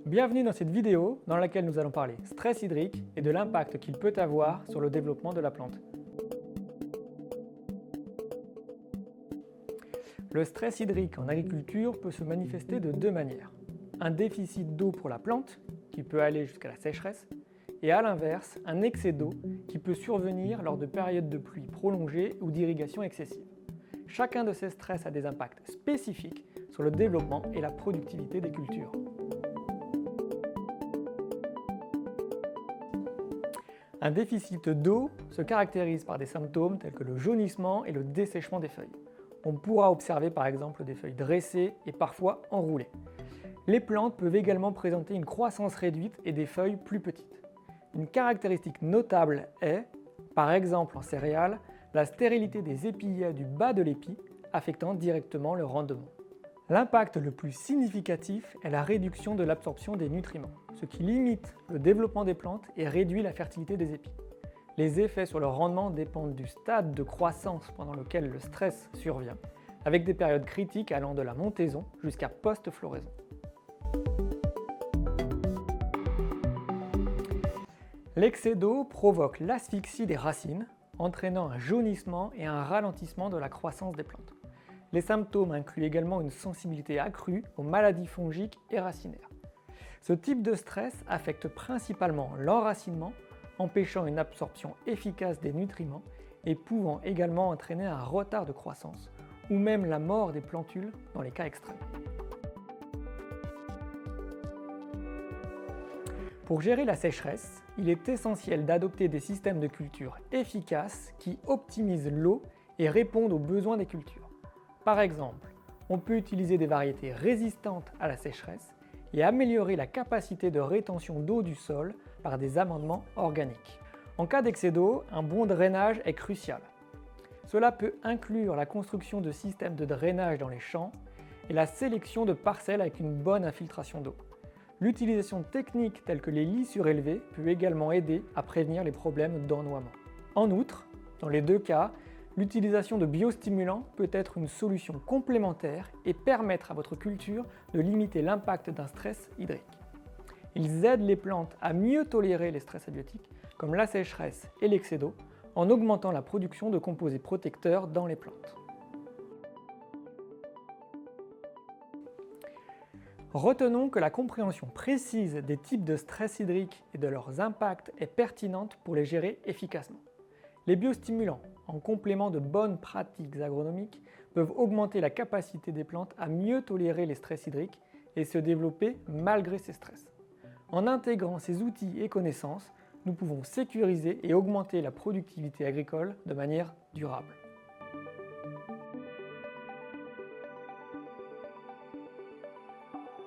Bienvenue dans cette vidéo dans laquelle nous allons parler stress hydrique et de l'impact qu'il peut avoir sur le développement de la plante. Le stress hydrique en agriculture peut se manifester de deux manières. Un déficit d'eau pour la plante, qui peut aller jusqu'à la sécheresse, et à l'inverse, un excès d'eau qui peut survenir lors de périodes de pluie prolongées ou d'irrigation excessive. Chacun de ces stress a des impacts spécifiques sur le développement et la productivité des cultures. Un déficit d'eau se caractérise par des symptômes tels que le jaunissement et le dessèchement des feuilles. On pourra observer par exemple des feuilles dressées et parfois enroulées. Les plantes peuvent également présenter une croissance réduite et des feuilles plus petites. Une caractéristique notable est, par exemple en céréales, la stérilité des épillets du bas de l'épi, affectant directement le rendement. L'impact le plus significatif est la réduction de l'absorption des nutriments, ce qui limite le développement des plantes et réduit la fertilité des épis. Les effets sur le rendement dépendent du stade de croissance pendant lequel le stress survient, avec des périodes critiques allant de la montaison jusqu'à post-floraison. L'excès d'eau provoque l'asphyxie des racines, entraînant un jaunissement et un ralentissement de la croissance des plantes. Les symptômes incluent également une sensibilité accrue aux maladies fongiques et racinaires. Ce type de stress affecte principalement l'enracinement, empêchant une absorption efficace des nutriments et pouvant également entraîner un retard de croissance ou même la mort des plantules dans les cas extrêmes. Pour gérer la sécheresse, il est essentiel d'adopter des systèmes de culture efficaces qui optimisent l'eau et répondent aux besoins des cultures. Par exemple, on peut utiliser des variétés résistantes à la sécheresse et améliorer la capacité de rétention d'eau du sol par des amendements organiques. En cas d'excès d'eau, un bon drainage est crucial. Cela peut inclure la construction de systèmes de drainage dans les champs et la sélection de parcelles avec une bonne infiltration d'eau. L'utilisation de techniques telles que les lits surélevés peut également aider à prévenir les problèmes d'ennoiement. En outre, dans les deux cas, l'utilisation de biostimulants peut être une solution complémentaire et permettre à votre culture de limiter l'impact d'un stress hydrique. Ils aident les plantes à mieux tolérer les stress abiotiques, comme la sécheresse et l'excès d'eau, en augmentant la production de composés protecteurs dans les plantes. Retenons que la compréhension précise des types de stress hydrique et de leurs impacts est pertinente pour les gérer efficacement. Les biostimulants, en complément de bonnes pratiques agronomiques, peuvent augmenter la capacité des plantes à mieux tolérer les stress hydriques et se développer malgré ces stress. En intégrant ces outils et connaissances, nous pouvons sécuriser et augmenter la productivité agricole de manière durable.